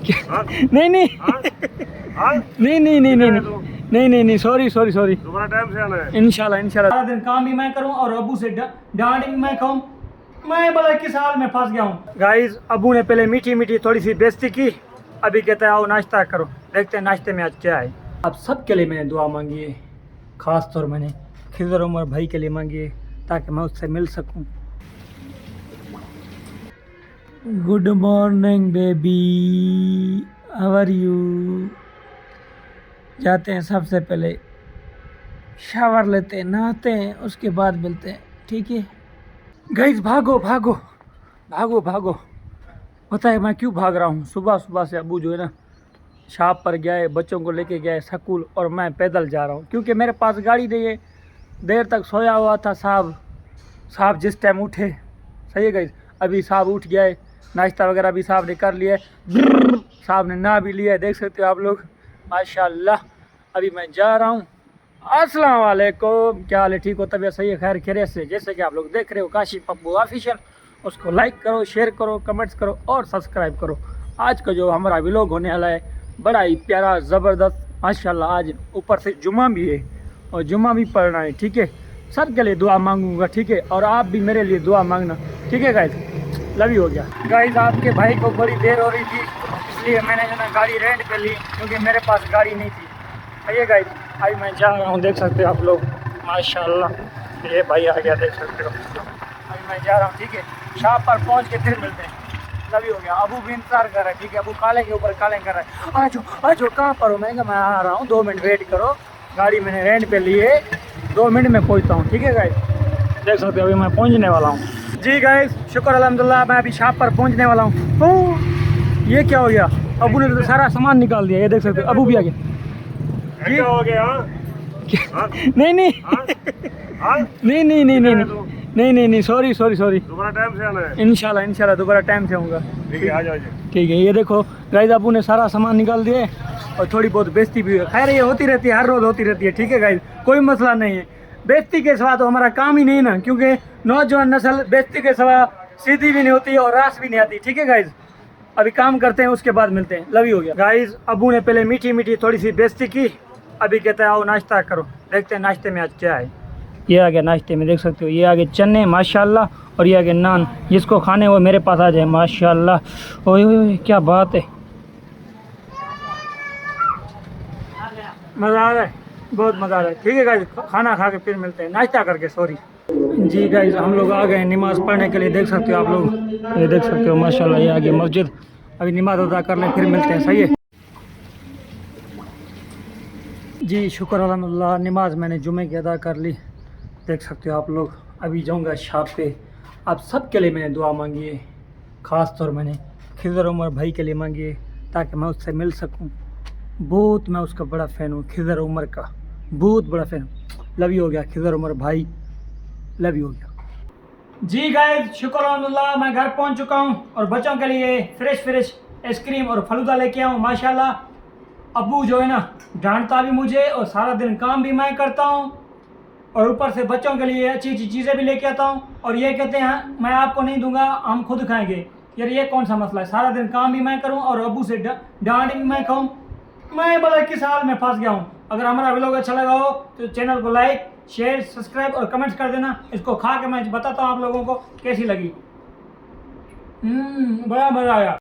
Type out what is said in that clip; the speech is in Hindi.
नहीं नहीं नहीं नहीं नहीं नहीं नहीं नहीं नहीं सॉरी सॉरी सॉरी, दोबारा टाइम से आना है इंशाल्लाह इंशाल्लाह। सारा दिन काम भी मैं करूं और अबू से डांट भी मैं खाऊं, मैं बड़ा किस हाल में फंस गया हूं। गाइस अबू ने पहले मीठी मीठी थोड़ी सी बेइज्जती की, अभी कहता है आओ नाश्ता करो, देखते हैं नाश्ते में आज क्या है। अब सब के लिए मैंने दुआ मांगी है, ख़ास तौर मैंने खिज़र उमर भाई के लिए मांगी है ताकि मैं उससे मिल सकूं। Good morning baby, how are you. जाते हैं सबसे पहले शावर लेते हैं, नहाते हैं, उसके बाद मिलते हैं, ठीक है। गाइस भागो भागो भागो भागो, पता है मैं क्यों भाग रहा हूँ। सुबह सुबह से अबू जो है ना शॉप पर गया है, बच्चों को लेके गया है स्कूल, और मैं पैदल जा रहा हूँ क्योंकि मेरे पास गाड़ी नहीं है। देर तक सोया हुआ था साहब जिस टाइम उठे, सही है गाइस। अभी साहब उठ गया है, नाश्ता वगैरह भी साहब ने कर लिया है, साहब ने नहा भी लिया है, देख सकते हो आप लोग माशाल्लाह। अभी मैं जा रहा हूँ। अस्सलाम वालेकुम, क्या हाल है, ठीक हो, तबीयत सही है, खैर खैरियत से। जैसे कि आप लोग देख रहे हो काशी पप्पू ऑफिशियल, उसको लाइक करो, शेयर करो, कमेंट्स करो और सब्सक्राइब करो। आज का जो हमारा व्लॉग होने वाला है बड़ा ही प्यारा ज़बरदस्त माशाल्लाह। आज ऊपर से जुम्मा भी है और जुम्मा भी पढ़ना है, ठीक है। सब के लिए दुआ मांगूंगा, ठीक है, और आप भी मेरे लिए दुआ मांगना, ठीक है गाइस। लव यू हो गया गाइस। आपके भाई को बड़ी देर हो रही थी, इसलिए मैंने जो ना गाड़ी रेंट पे ली क्योंकि मेरे पास गाड़ी नहीं थी। आइए गाइस, अभी मैं जा रहा हूँ, देख सकते हो आप लोग माशाल्लाह। ये भाई आ गया, देख सकते हो। अभी मैं जा रहा हूँ, ठीक है, शॉप पर पहुँच के फिर मिलते हैं। लव यू हो गया। अबू भी इंतजार कर रहा है, ठीक है, अबू काले के ऊपर काले कर रहा है। आज कहाँ पर हो? मैं आ रहा हूँ, 2 मिनट वेट करो, गाड़ी मैंने रेंट पे ली है, 2 मिनट में पहुँचता हूँ, ठीक है गाइस। देख सकते हो अभी मैं पहुँचने वाला हूँ। जी गाइस शुक्र अल्हम्दुलिल्लाह, मैं अभी शॉप पर पहुँचने वाला हूँ। ओह ये क्या हो गया, अबू ने तो सारा सामान निकाल दिया, ये देख सकते हो, अबू भी आ गया। क्या हो गया? नहीं नहीं नहीं नहीं नहीं नहीं नहीं नहीं नहीं सॉरी सॉरी सॉरी, दोबारा टाइम से आना है, इंशाल्लाह इंशाल्लाह दोबारा टाइम से आऊँगा। ठीक है, आ जाओ। ठीक है, ये देखो गाइस अबू ने सारा सामान निकाल दिया और थोड़ी बहुत बेइज्जती भी है। खैर ये होती रहती है, हर रोज़ होती रहती है, ठीक है गाइस, कोई मसला नहीं है। बेइज्जती के सिवा तो हमारा काम ही नहीं ना, क्योंकि नौजवान नस्ल बेइज्जती के सिवा सीधी भी नहीं होती और रास भी नहीं आती, ठीक है गाइस। अभी काम करते हैं, उसके बाद मिलते हैं। लव यू हो गया गाइस। अबू ने पहले मीठी मीठी थोड़ी सी बेइज्जती की, अभी कहता है आओ नाश्ता करो, देखते हैं नाश्ते में आज क्या है। ये आ गया नाश्ते में, देख सकते हो, ये आगे चने माशाल्लाह, और ये आगे नान, जिसको खाने वो मेरे पास आ जाए माशाल्लाह। ओए ओए क्या बात है, मज़ा आ रहा है, बहुत मज़ा आ रहा है। ठीक है गाइस, खाना खा के फिर मिलते हैं, नाश्ता करके, सॉरी जी गाइस। हम लोग आ गए नमाज़ पढ़ने के लिए, देख सकते हो आप लोग, ये देख सकते हो माशाल्लाह, ये आगे मस्जिद। अभी नमाज अदा कर लें फिर मिलते हैं, सही है जी। शुक्र अल्हम्दुलिल्लाह, नमाज मैंने जुमे की अदा कर ली, देख सकते हो आप लोग। अभी जाऊंगा शॉप पे। आप सब के लिए मैंने दुआ मांगी है, ख़ास तौर मैंने खिज़र उमर भाई के लिए मांगी है ताकि मैं उससे मिल सकूं। बहुत मैं उसका बड़ा फ़ैन हूँ, खिज़र उमर का बहुत बड़ा फ़ैन हूँ। लव यू हो गया खिज़र उमर भाई, लव यू हो गया जी गाइस। शुक्र अल्हम्दुलिल्लाह, मैं घर पहुँच चुका हूँ और बच्चों के लिए फ्रेश आइसक्रीम और फलूदा लेके आऊँ माशाल्लाह। अबू जो है ना डांटता भी मुझे और सारा दिन काम भी मैं करता हूँ, और ऊपर से बच्चों के लिए अच्छी अच्छी चीज़ें भी लेके आता हूँ, और ये कहते हैं मैं आपको नहीं दूंगा, हम खुद खाएंगे। यार ये कौन सा मसला है, सारा दिन काम भी मैं करूँ और अबू से डांट भी मैं खाऊँ, मैं बड़ा किस हाल में फंस गया हूँ। अगर हमारा व्लॉग अच्छा लगा हो तो चैनल को लाइक शेयर सब्सक्राइब और कमेंट्स कर देना। इसको खा के मैं बताता हूँ आप लोगों को कैसी लगी। बड़ा मज़ा आया।